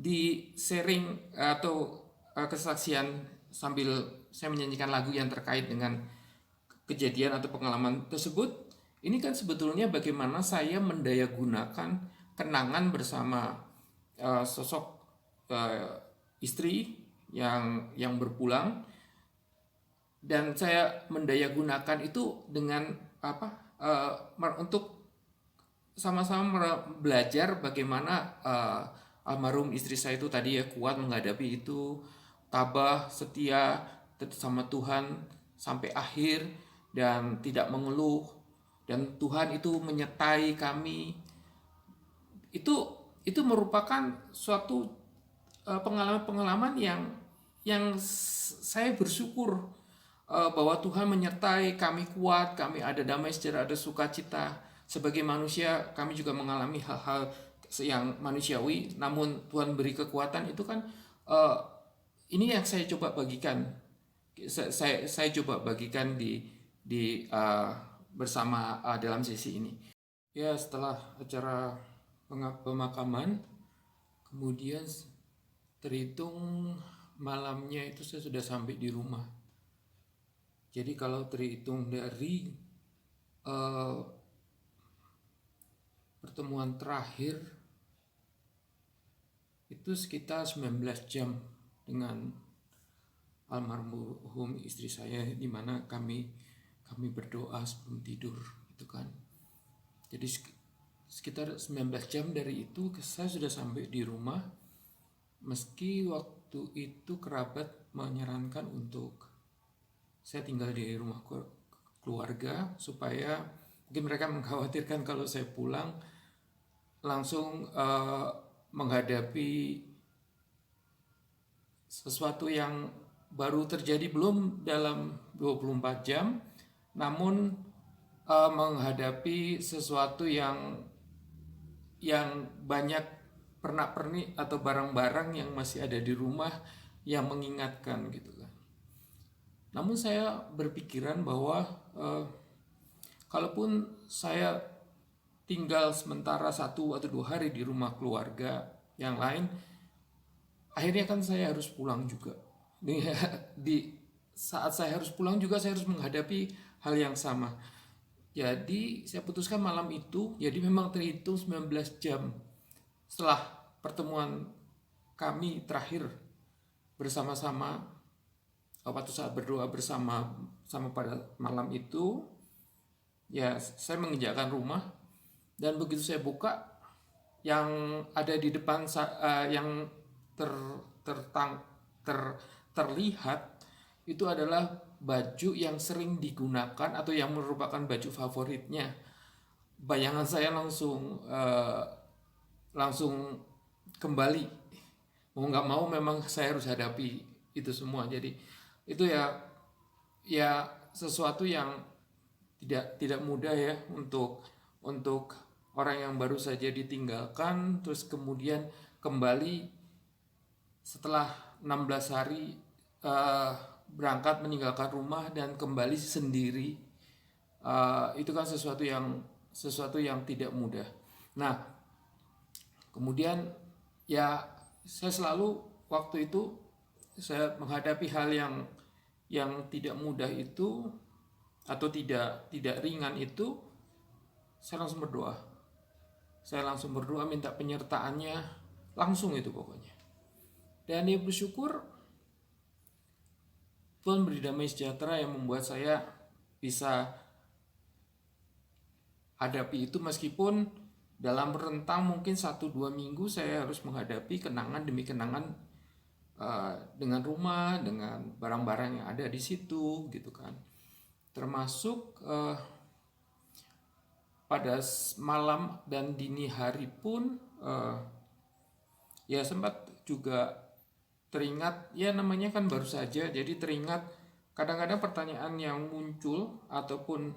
di sharing atau kesaksian sambil saya menyanyikan lagu yang terkait dengan kejadian atau pengalaman tersebut, ini kan sebetulnya bagaimana saya mendayagunakan kenangan bersama sosok istri yang berpulang, dan saya mendayagunakan itu dengan untuk sama-sama belajar bagaimana almarhum istri saya itu tadi ya kuat menghadapi itu, tabah, setia sama Tuhan sampai akhir dan tidak mengeluh, dan Tuhan itu menyertai kami. Itu merupakan suatu pengalaman-pengalaman yang saya bersyukur bahwa Tuhan menyertai kami, kuat, kami ada damai sejahtera, ada sukacita. Sebagai manusia kami juga mengalami hal-hal yang manusiawi, namun Tuhan beri kekuatan. Itu kan ini yang saya coba bagikan. Saya coba bagikan di bersama dalam sesi ini. Ya, setelah acara pemakaman, kemudian terhitung malamnya itu saya sudah sampai di rumah. Jadi kalau terhitung dari pertemuan terakhir itu sekitar 19 jam dengan almarhum istri saya, di mana kami berdoa sebelum tidur gitu kan. Jadi sekitar 19 jam dari itu saya sudah sampai di rumah, meski waktu itu kerabat menyarankan untuk saya tinggal di rumah keluarga supaya mungkin mereka mengkhawatirkan kalau saya pulang langsung menghadapi sesuatu yang baru terjadi belum dalam 24 jam, namun menghadapi sesuatu yang banyak pernak-pernik atau barang-barang yang masih ada di rumah yang mengingatkan gitu kan. Namun saya berpikiran bahwa kalaupun saya tinggal sementara 1 atau 2 hari di rumah keluarga yang lain, akhirnya kan saya harus pulang juga. Di saat saya harus pulang juga saya harus menghadapi hal yang sama. Jadi saya putuskan malam itu, jadi memang terhitung 19 jam setelah pertemuan kami terakhir bersama-sama, waktu saat berdoa bersama pada malam itu, ya saya menginjakkan rumah, dan begitu saya buka, yang ada di depan yang terlihat itu adalah baju yang sering digunakan atau yang merupakan baju favoritnya. Bayangan saya langsung kembali, mau nggak mau memang saya harus hadapi itu semua. Jadi itu ya sesuatu yang tidak mudah ya untuk orang yang baru saja ditinggalkan terus kemudian kembali setelah 16 hari berangkat meninggalkan rumah dan kembali sendiri. Itu kan sesuatu yang tidak mudah. Nah, kemudian ya saya selalu waktu itu saya menghadapi hal yang tidak mudah itu atau tidak ringan itu, saya langsung berdoa. Saya langsung berdoa minta penyertaannya langsung itu pokoknya. Dan dia bersyukur Tuhan beri damai sejahtera yang membuat saya bisa hadapi itu, meskipun dalam rentang mungkin 1-2 minggu saya harus menghadapi kenangan demi kenangan dengan rumah, dengan barang-barang yang ada di situ gitu kan. Termasuk pada malam dan dini hari pun ya sempat juga teringat, ya namanya kan baru saja, jadi teringat kadang-kadang pertanyaan yang muncul ataupun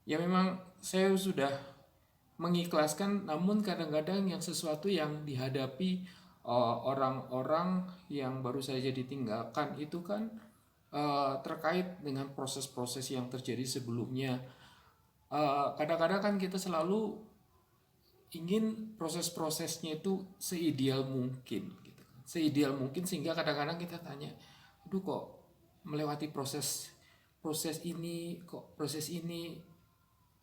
ya memang saya sudah mengikhlaskan, namun kadang-kadang yang sesuatu yang dihadapi orang-orang yang baru saja ditinggalkan itu kan terkait dengan proses-proses yang terjadi sebelumnya. Kadang-kadang kan kita selalu ingin proses-prosesnya itu seideal mungkin gitu. Seideal mungkin sehingga kadang-kadang kita tanya, aduh kok melewati proses ini, kok proses ini,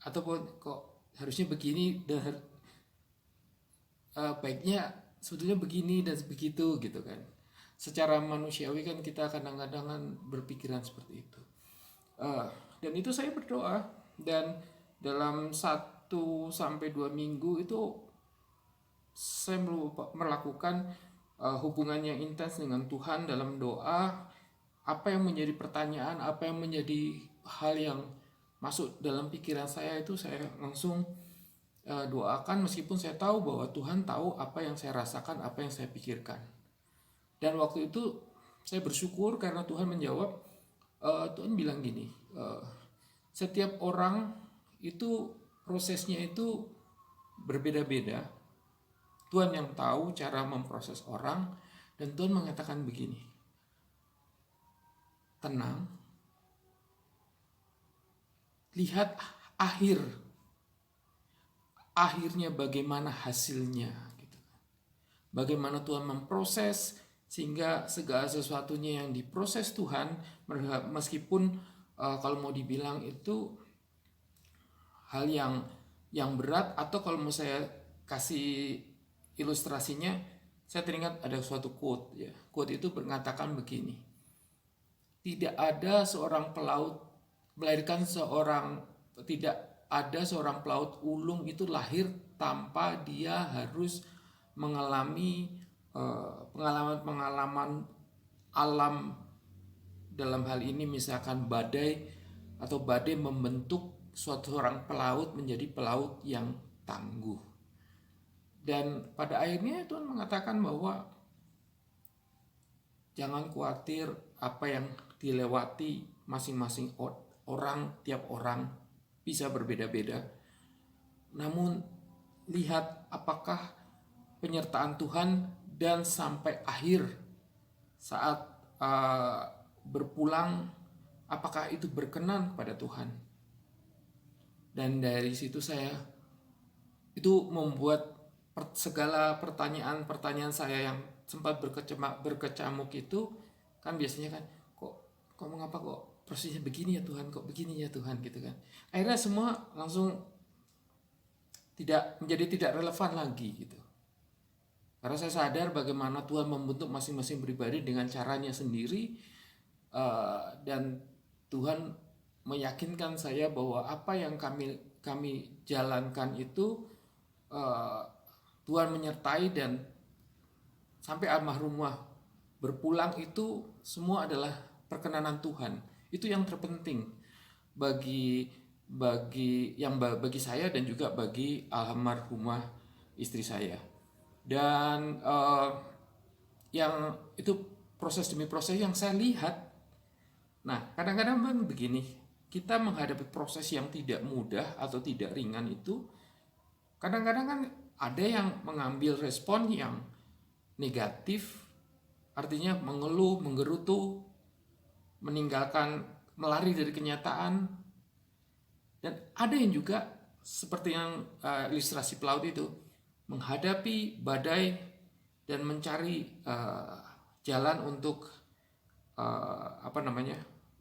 ataupun kok harusnya begini dan baiknya sebetulnya begini dan begitu gitu kan. Secara manusiawi kan kita kadang-kadang kan berpikiran seperti itu. Dan itu saya berdoa, dan dalam 1 sampai 2 minggu itu saya melakukan hubungan yang intens dengan Tuhan dalam doa. Apa yang menjadi pertanyaan, apa yang menjadi hal yang masuk dalam pikiran saya itu saya langsung doakan, meskipun saya tahu bahwa Tuhan tahu apa yang saya rasakan, apa yang saya pikirkan. Dan waktu itu saya bersyukur karena Tuhan menjawab. Tuhan bilang gini, setiap orang itu prosesnya itu berbeda-beda. Tuhan yang tahu cara memproses orang, dan Tuhan mengatakan begini, tenang, lihat akhirnya bagaimana hasilnya gitu. Bagaimana Tuhan memproses sehingga segala sesuatunya yang diproses Tuhan, meskipun kalau mau dibilang itu hal yang berat, atau kalau mau saya kasih ilustrasinya, saya teringat ada suatu quote ya. Quote itu mengatakan begini, tidak ada seorang pelaut ulung itu lahir tanpa dia harus mengalami pengalaman alam. Dalam hal ini misalkan badai membentuk suatu orang pelaut menjadi pelaut yang tangguh. Dan pada akhirnya Tuhan mengatakan bahwa jangan khawatir apa yang dilewati masing-masing orang, tiap orang bisa berbeda-beda. Namun lihat apakah penyertaan Tuhan, dan sampai akhir saat berpulang apakah itu berkenan kepada Tuhan. Dan dari situ itu membuat segala pertanyaan saya yang sempat berkecamuk itu kan biasanya kan kok mengapa kok prosesnya begini ya Tuhan, kok begini ya Tuhan gitu kan. Akhirnya semua langsung tidak relevan lagi gitu. Karena saya sadar bagaimana Tuhan membentuk masing-masing pribadi dengan caranya sendiri, dan Tuhan meyakinkan saya bahwa apa yang kami jalankan itu Tuhan menyertai, dan sampai almarhumah berpulang itu semua adalah perkenanan Tuhan. Itu yang terpenting bagi saya dan juga bagi almarhumah istri saya. Dan yang itu proses demi proses yang saya lihat. Nah, kadang-kadang begini, kita menghadapi proses yang tidak mudah atau tidak ringan itu, kadang-kadang kan ada yang mengambil respon yang negatif, artinya mengeluh, menggerutu, meninggalkan, melari dari kenyataan. Dan ada yang juga seperti yang ilustrasi pelaut itu, menghadapi badai dan mencari jalan untuk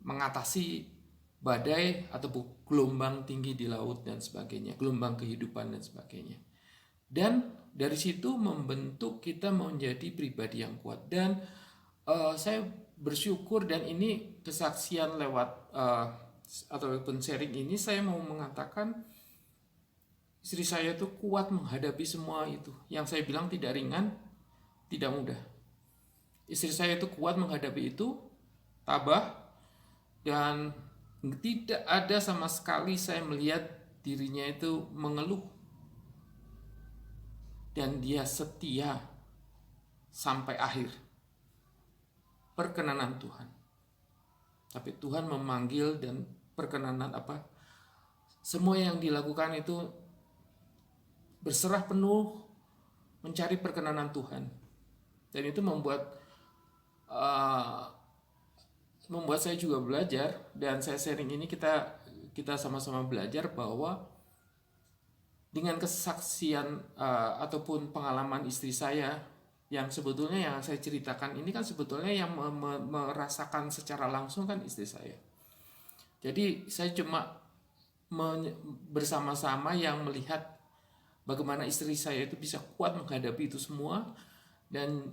mengatasi badai atau gelombang tinggi di laut dan sebagainya, gelombang kehidupan dan sebagainya. Dan dari situ membentuk kita menjadi pribadi yang kuat. Dan saya bersyukur, dan ini kesaksian lewat ataupun sharing ini, saya mau mengatakan istri saya itu kuat menghadapi semua itu. Yang saya bilang tidak ringan, tidak mudah. Istri saya itu kuat menghadapi itu, tabah, dan tidak ada sama sekali saya melihat dirinya itu mengeluh. Dan dia setia sampai akhir. Perkenanan Tuhan. Tapi Tuhan memanggil, dan perkenanan semua yang dilakukan itu berserah penuh mencari perkenanan Tuhan. Dan itu membuat saya juga belajar, dan saya sharing ini kita sama-sama belajar bahwa dengan kesaksian ataupun pengalaman istri saya yang sebetulnya yang saya ceritakan ini kan sebetulnya yang merasakan secara langsung kan istri saya. Jadi saya cuma bersama-sama yang melihat bagaimana istri saya itu bisa kuat menghadapi itu semua, dan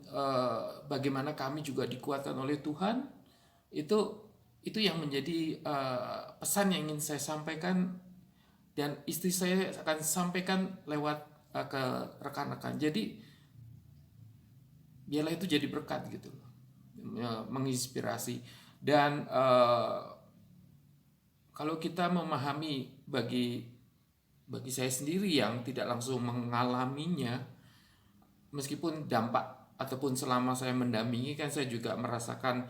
bagaimana kami juga dikuatkan oleh Tuhan. Itu yang menjadi pesan yang ingin saya sampaikan, dan istri saya akan sampaikan lewat ke rekan-rekan. Jadi biarlah itu jadi berkat gitu, menginspirasi. Dan kalau kita memahami, bagi saya sendiri yang tidak langsung mengalaminya, meskipun dampak ataupun selama saya mendampingi kan saya juga merasakan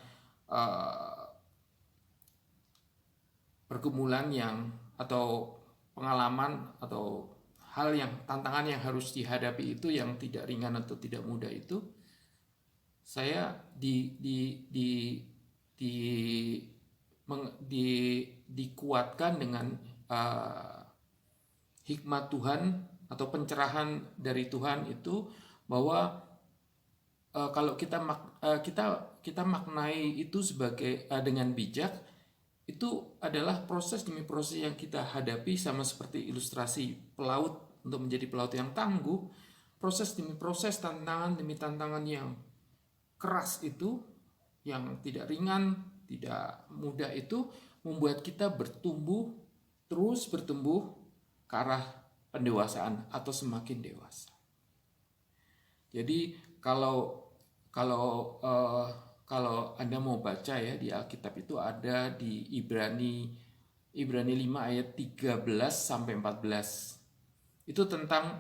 pergumulan yang atau pengalaman atau hal yang tantangan yang harus dihadapi itu yang tidak ringan atau tidak mudah itu. Saya dikuatkan dengan hikmat Tuhan atau pencerahan dari Tuhan itu, bahwa kalau kita maknai itu sebagai dengan bijak, itu adalah proses demi proses yang kita hadapi, sama seperti ilustrasi pelaut untuk menjadi pelaut yang tangguh. Proses demi proses, tantangan demi tantangan yang keras itu, yang tidak ringan, tidak mudah itu, membuat kita terus bertumbuh ke arah pendewasaan atau semakin dewasa. Jadi kalau Anda mau baca ya di Alkitab, itu ada di Ibrani 5 ayat 13 sampai 14. Itu tentang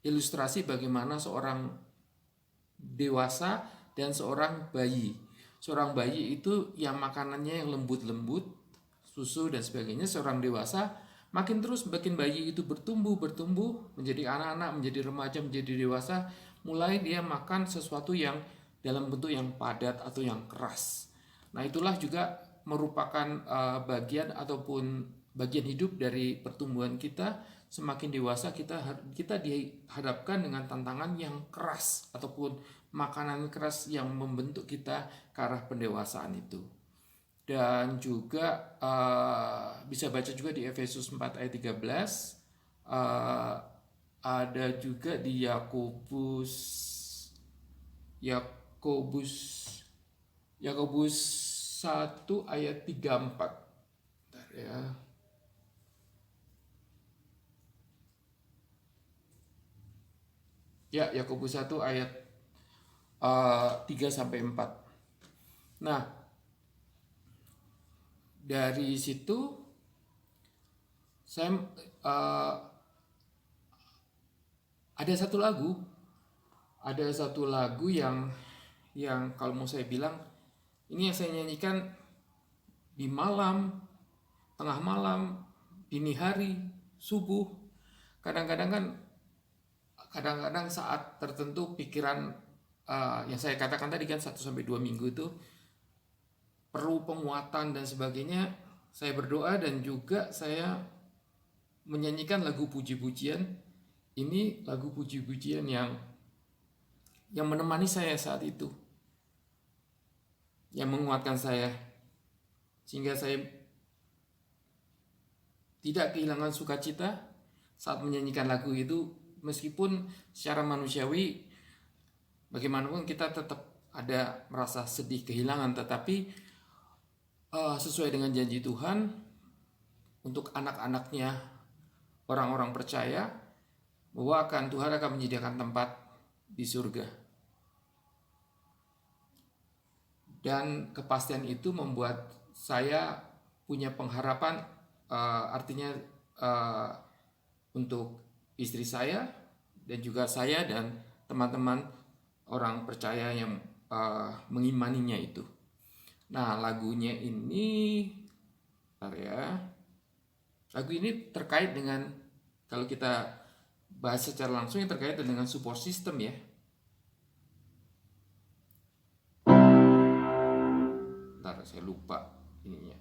ilustrasi bagaimana seorang dewasa dan seorang bayi. Seorang bayi itu yang makanannya yang lembut-lembut, susu dan sebagainya. Seorang dewasa makin bayi itu bertumbuh menjadi anak-anak, menjadi remaja, menjadi dewasa, mulai dia makan sesuatu yang dalam bentuk yang padat atau yang keras. Nah, itulah juga merupakan bagian hidup dari pertumbuhan kita. Semakin dewasa kita dihadapkan dengan tantangan yang keras ataupun makanan keras yang membentuk kita ke arah pendewasaan itu. Dan juga bisa baca juga di Efesus 4 ayat 13, ada juga di Yakobus 1 ayat 34. Bentar ya. Ya, Yakobus 1 ayat 3 sampai 4. Nah, dari situ saya ada satu lagu yang kalau mau saya bilang, ini yang saya nyanyikan di malam, tengah malam, dini hari, subuh. Kadang-kadang saat tertentu pikiran yang saya katakan tadi kan 1-2 minggu itu perlu penguatan dan sebagainya, saya berdoa dan juga saya menyanyikan lagu puji-pujian. Ini lagu puji-pujian yang menemani saya saat itu, yang menguatkan saya, sehingga saya tidak kehilangan sukacita saat menyanyikan lagu itu. Meskipun secara manusiawi bagaimanapun kita tetap ada merasa sedih, kehilangan, tetapi sesuai dengan janji Tuhan untuk anak-anaknya, orang-orang percaya, bahwa Tuhan akan menyediakan tempat di surga. Dan kepastian itu membuat saya punya pengharapan, artinya untuk istri saya dan juga saya dan teman-teman orang percaya yang mengimaninya itu. Nah, lagunya ini, lagu ini terkait dengan, kalau kita bahas secara langsung, yang terkait dengan support system ya. Bentar, saya lupa ininya.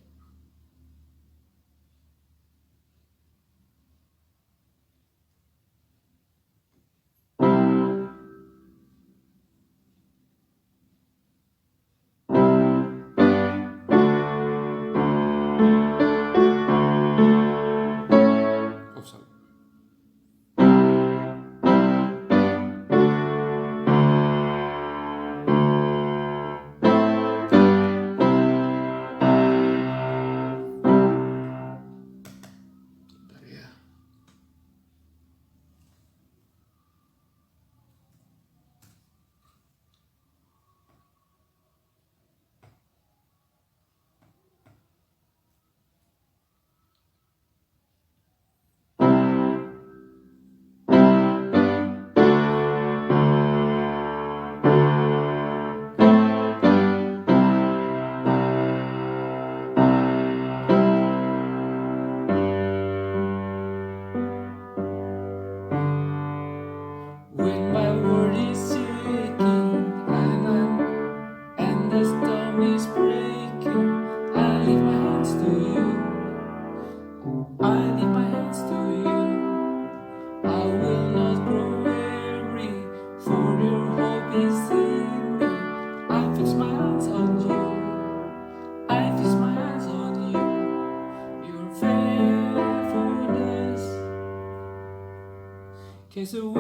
cast away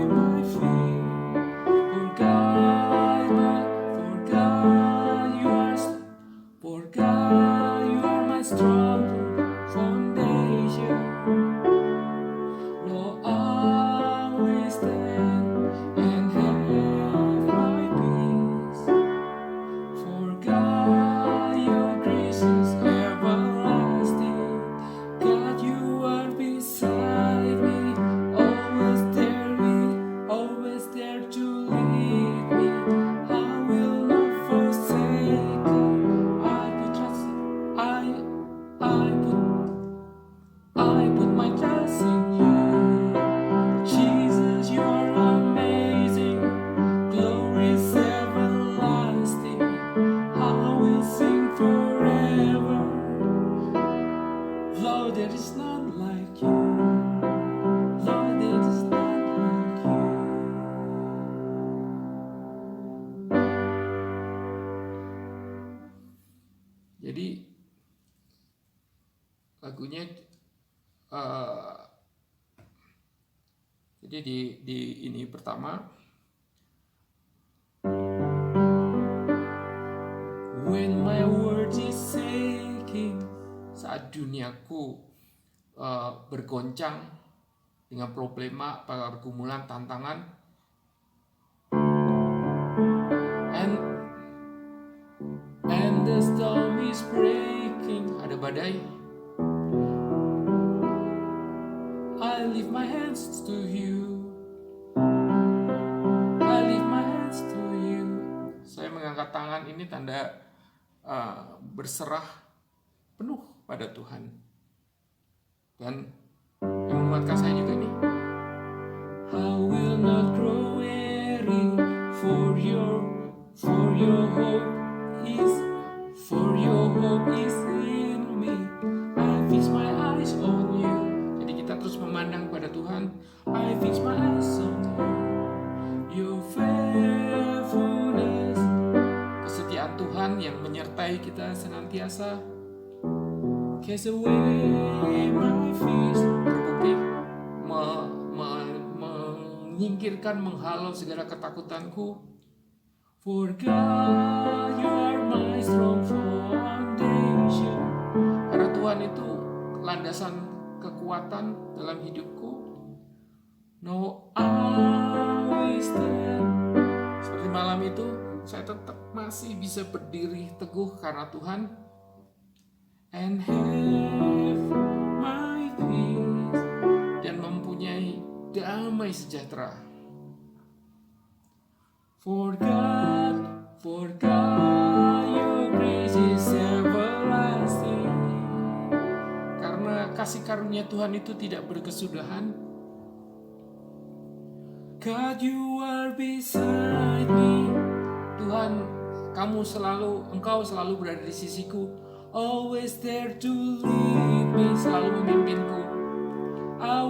my fear. For God you are my strong foundation. Lord, I will stand and have my peace. For God, your grace is everlasting. God, you are beside me, always there to lead me. I will not forsake you. I put my trust in you. Jesus, you are amazing. Glory is everlasting. I will sing forever. Lord, there is none like you. Lord, there is none like you. Jadi lagunya jadi di ini pertama, when my world is shaking, saat duniaku bergoncang dengan problema, pergumulan, tantangan, and the storm is breaking, ada badai, I lift my hands to you. I lift my hands to you. Saya mengangkat tangan, ini tanda berserah penuh pada Tuhan. Dan yang menguatkan saya juga nih, I will not grow weary, for your hope is in me. I fix my eyes on you. Jadi kita terus memandang pada Tuhan. I fix my eyes on you. Your faithfulness, kesetiaan Tuhan yang menyertai kita senantiasa. Cast away my fears, terbukti menyingkirkan, menghalau segala ketakutanku. For God, you are my strong foundation. Karena Tuhan itu landasan kekuatan dalam hidupku. No, I will stand. Seperti malam itu, saya tetap masih bisa berdiri teguh karena Tuhan. And have my peace, dan mempunyai damai sejahtera. For God, your grace is everlasting. Karena kasih karunia Tuhan itu tidak berkesudahan. God, you are beside me. Tuhan, Engkau selalu berada di sisiku. Always there to lead me, selalu memimpinku. I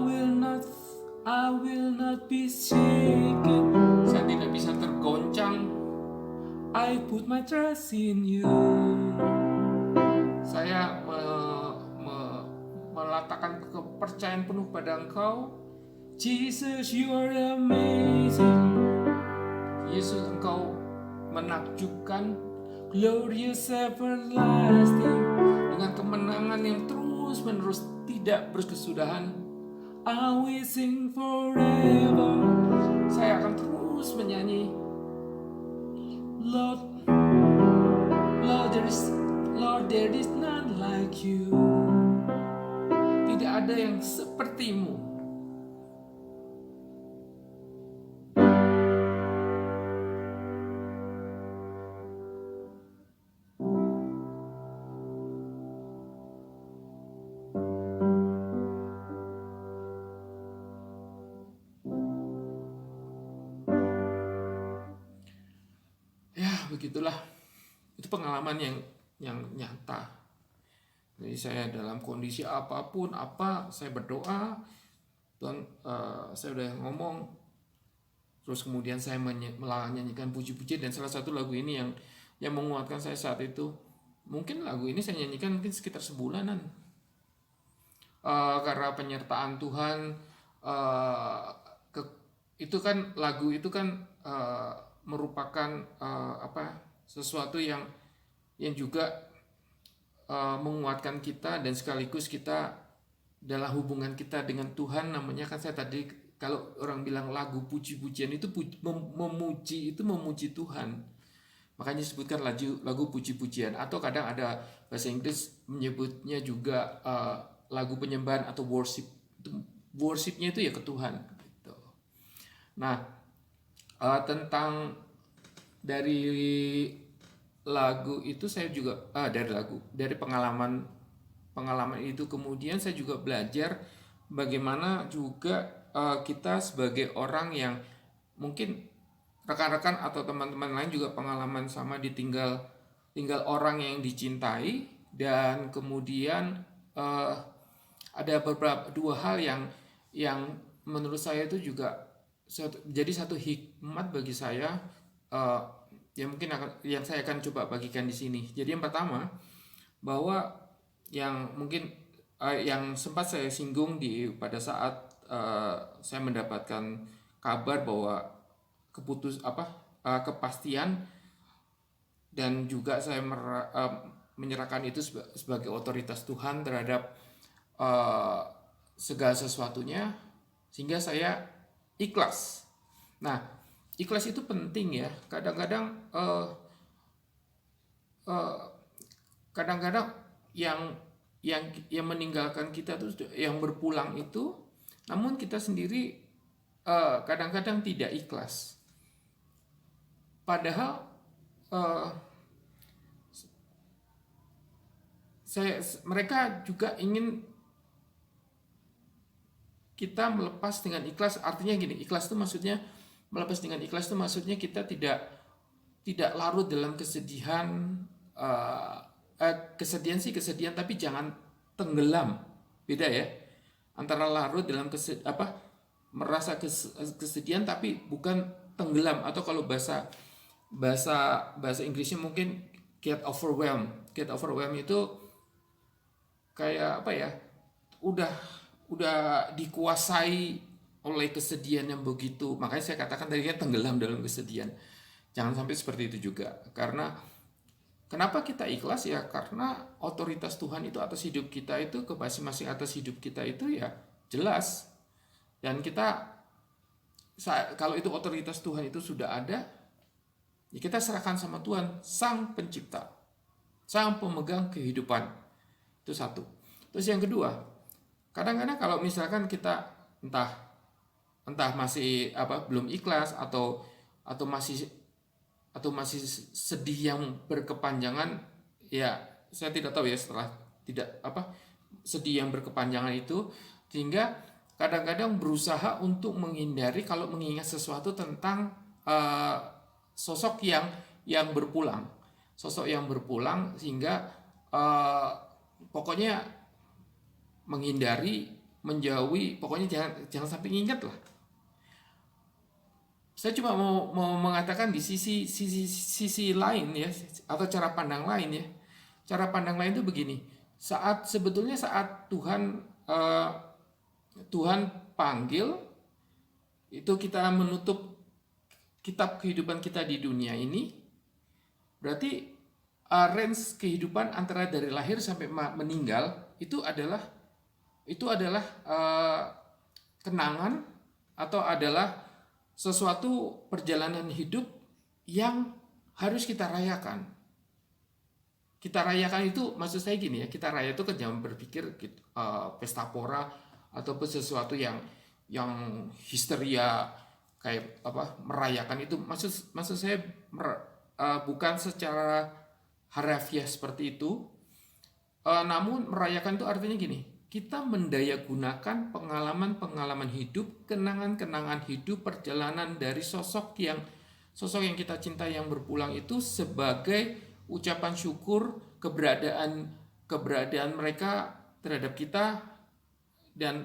will not be shaken. Saya tidak bisa tergoncang. I put my trust in you. Saya meletakkan kepercayaan penuh pada Engkau. Jesus, you are amazing. Yesus, Engkau menakjubkan, glorious everlasting, dengan kemenangan yang terus-menerus tidak berkesudahan. I will sing forever. Saya akan terus menyanyi. Lord, there is none like you. Tidak ada yang sepertimu. Begitulah, itu pengalaman yang nyata. Jadi saya dalam kondisi apapun, saya berdoa, Tuhan, saya udah ngomong, terus kemudian saya menyanyikan puji-puji, dan salah satu lagu ini yang menguatkan saya saat itu. Mungkin lagu ini saya nyanyikan mungkin sekitar sebulanan. karena penyertaan Tuhan. eh, ke- itu kan lagu itu kan merupakan sesuatu yang juga menguatkan kita, dan sekaligus kita dalam hubungan kita dengan Tuhan. Namanya kan saya tadi, kalau orang bilang lagu puji-pujian itu memuji, itu memuji Tuhan, makanya disebutkan lagu puji-pujian. Atau kadang ada bahasa Inggris menyebutnya juga lagu penyembahan atau worship. Worshipnya itu ya ke Tuhan gitu. Nah, tentang dari lagu itu saya juga dari pengalaman itu kemudian saya juga belajar bagaimana juga kita sebagai orang yang mungkin rekan-rekan atau teman-teman lain juga pengalaman sama, tinggal orang yang dicintai, dan kemudian eh, ada beberapa dua hal yang menurut saya itu juga jadi satu hikmat bagi saya, eh, yang saya akan coba bagikan di sini. Jadi yang pertama, bahwa yang mungkin yang sempat saya singgung pada saat saya mendapatkan kabar bahwa kepastian, dan juga saya menyerahkan itu sebagai otoritas Tuhan terhadap uh, segala sesuatunya, sehingga saya ikhlas. Nah, ikhlas itu penting ya. Kadang-kadang kadang-kadang yang meninggalkan kita tuh, yang berpulang itu, namun kita sendiri kadang-kadang tidak ikhlas. Padahal mereka juga ingin kita melepas dengan ikhlas. Artinya gini, ikhlas itu maksudnya, melepas dengan ikhlas itu maksudnya kita tidak larut dalam kesedihan. Kesedihan tapi jangan tenggelam. Beda ya, antara larut dalam merasa kesedihan tapi bukan tenggelam. Atau kalau bahasa Inggrisnya mungkin get overwhelmed. Get overwhelmed itu kayak apa ya, udah dikuasai oleh kesedihan yang begitu. Makanya saya katakan tadi kan tenggelam dalam kesedihan. Jangan sampai seperti itu juga. Karena kenapa kita ikhlas ya, karena otoritas Tuhan itu atas hidup kita itu, ke masing-masing atas hidup kita itu ya jelas. Dan kita, kalau itu otoritas Tuhan itu sudah ada, ya kita serahkan sama Tuhan, Sang Pencipta, Sang Pemegang kehidupan. Itu satu. Terus yang kedua, kadang-kadang kalau misalkan kita entah masih belum ikhlas, atau masih sedih yang berkepanjangan, ya saya tidak tahu ya, setelah tidak sedih yang berkepanjangan itu, sehingga kadang-kadang berusaha untuk menghindari kalau mengingat sesuatu tentang sosok yang berpulang, sehingga pokoknya menghindari, menjauhi, pokoknya jangan sampai ingat lah. Saya cuma mau mengatakan di sisi lain ya, atau cara pandang lain ya. Cara pandang lain itu begini. Sebetulnya saat Tuhan panggil, itu kita menutup kitab kehidupan kita di dunia ini, berarti range kehidupan antara dari lahir sampai meninggal itu adalah kenangan, atau adalah sesuatu perjalanan hidup yang harus kita rayakan. Kita rayakan itu maksud saya gini ya, kita raya itu kan jangan berpikir pesta pora ataupun sesuatu yang histeria kayak merayakan itu. Maksud saya bukan secara harafiah seperti itu. Namun merayakan itu artinya gini, kita mendayagunakan pengalaman-pengalaman hidup, kenangan-kenangan hidup, perjalanan dari sosok yang kita cintai yang berpulang itu, sebagai ucapan syukur keberadaan mereka terhadap kita, dan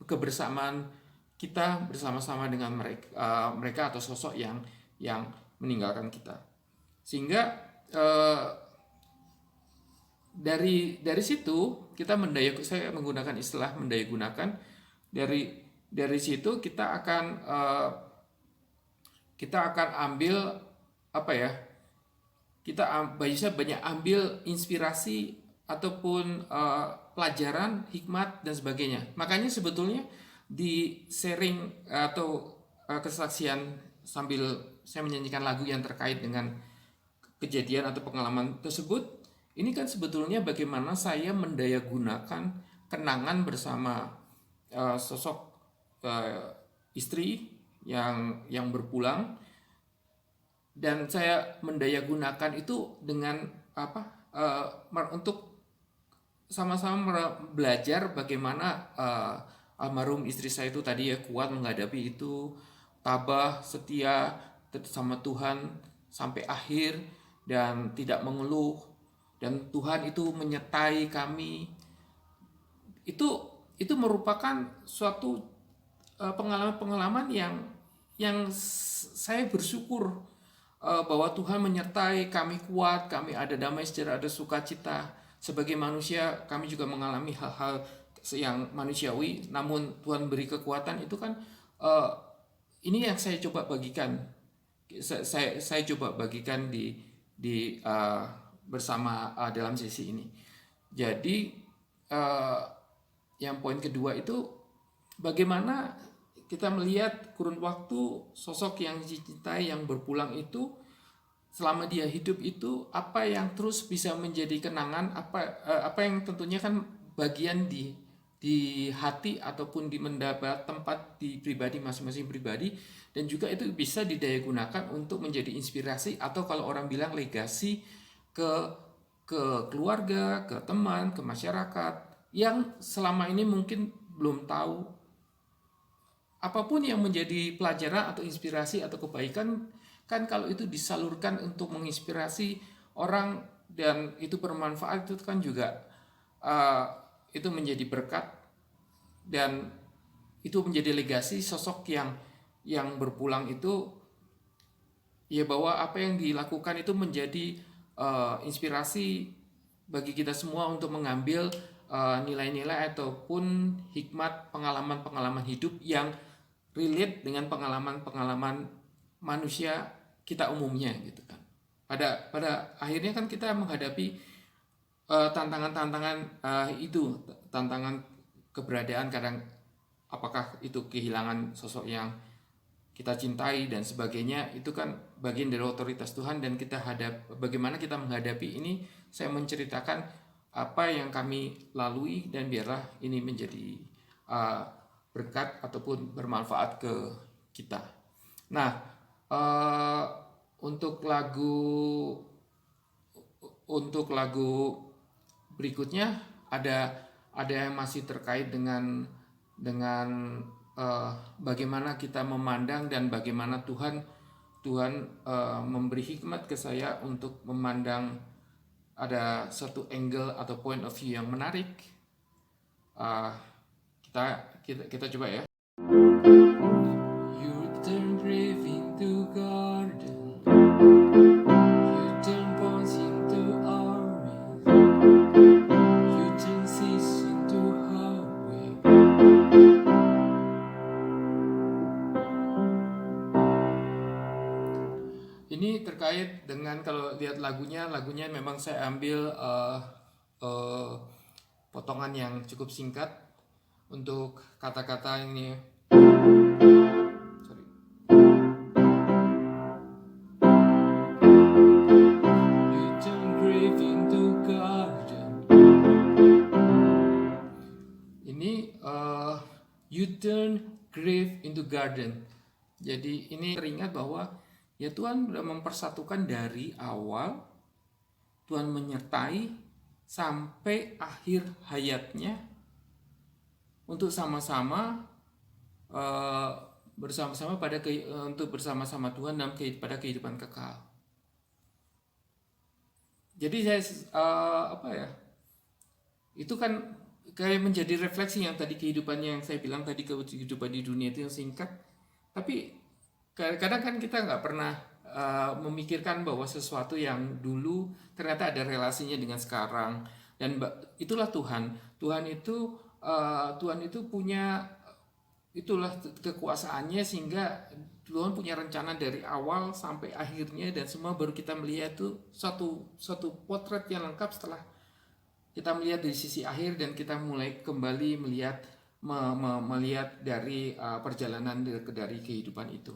kebersamaan kita bersama-sama dengan mereka atau sosok yang meninggalkan kita. Sehingga dari situ kita saya menggunakan istilah mendayagunakan. Dari situ kita akan ambil apa ya, bisa banyak ambil inspirasi ataupun pelajaran, hikmat dan sebagainya. Makanya sebetulnya di sharing atau kesaksian sambil saya menyanyikan lagu yang terkait dengan kejadian atau pengalaman tersebut, ini kan sebetulnya bagaimana saya mendayagunakan kenangan bersama sosok istri yang berpulang, dan saya mendayagunakan itu dengan untuk sama-sama belajar bagaimana almarhum istri saya itu tadi ya kuat menghadapi itu, tabah, setia sama Tuhan sampai akhir dan tidak mengeluh, dan Tuhan itu menyertai kami. Itu merupakan suatu pengalaman-pengalaman yang saya bersyukur bahwa Tuhan menyertai kami, kuat, kami ada damai sejahtera, ada sukacita. Sebagai manusia kami juga mengalami hal-hal yang manusiawi, namun Tuhan beri kekuatan. Itu kan ini yang saya coba bagikan. Saya coba bagikan di bersama dalam sesi ini. Jadi yang poin kedua itu bagaimana kita melihat kurun waktu sosok yang dicintai yang berpulang itu selama dia hidup itu apa yang terus bisa menjadi kenangan, apa yang tentunya kan bagian di hati ataupun di mendapat tempat di pribadi masing-masing pribadi, dan juga itu bisa didayagunakan untuk menjadi inspirasi atau kalau orang bilang legasi ke keluarga, ke teman, ke masyarakat yang selama ini mungkin belum tahu. Apapun yang menjadi pelajaran atau inspirasi atau kebaikan kan kalau itu disalurkan untuk menginspirasi orang dan itu bermanfaat, itu kan juga itu menjadi berkat dan itu menjadi legasi sosok yang berpulang itu, ya bahwa apa yang dilakukan itu menjadi inspirasi bagi kita semua untuk mengambil nilai-nilai ataupun hikmat pengalaman-pengalaman hidup yang relate dengan pengalaman-pengalaman manusia kita umumnya gitu kan. Pada akhirnya kan kita menghadapi tantangan-tantangan itu, tantangan keberadaan kadang, apakah itu kehilangan sosok yang kita cintai dan sebagainya, itu kan bagian dari otoritas Tuhan dan bagaimana kita menghadapi ini. Saya menceritakan apa yang kami lalui dan biarlah ini menjadi berkat ataupun bermanfaat ke kita. Nah, untuk lagu berikutnya ada yang masih terkait dengan bagaimana kita memandang dan bagaimana Tuhan memberi hikmat ke saya untuk memandang ada satu angle atau point of view yang menarik. Kita coba ya. You turn grave into garden, you turn bones into armies, you turn seas into highway. Ini terkait dengan, kalau lihat lagunya memang saya ambil potongan yang cukup singkat untuk kata-kata ini. Sorry. You turn grave into garden. Ini you turn grave into garden. Jadi ini teringat bahwa ya Tuhan sudah mempersatukan dari awal, Tuhan menyertai sampai akhir hayatnya untuk sama-sama bersama-sama untuk bersama-sama Tuhan dalam pada kehidupan kekal. Jadi saya itu kan kayak menjadi refleksi yang tadi kehidupannya yang saya bilang tadi, kehidupan di dunia itu yang singkat, tapi kadang kan kita nggak pernah memikirkan bahwa sesuatu yang dulu ternyata ada relasinya dengan sekarang, Dan itulah Tuhan. Tuhan itu punya, itulah kekuasaannya, sehingga Tuhan punya rencana dari awal sampai akhirnya, dan semua baru kita melihat itu satu potret yang lengkap setelah kita melihat dari sisi akhir, dan kita mulai kembali melihat melihat dari perjalanan dari kehidupan itu.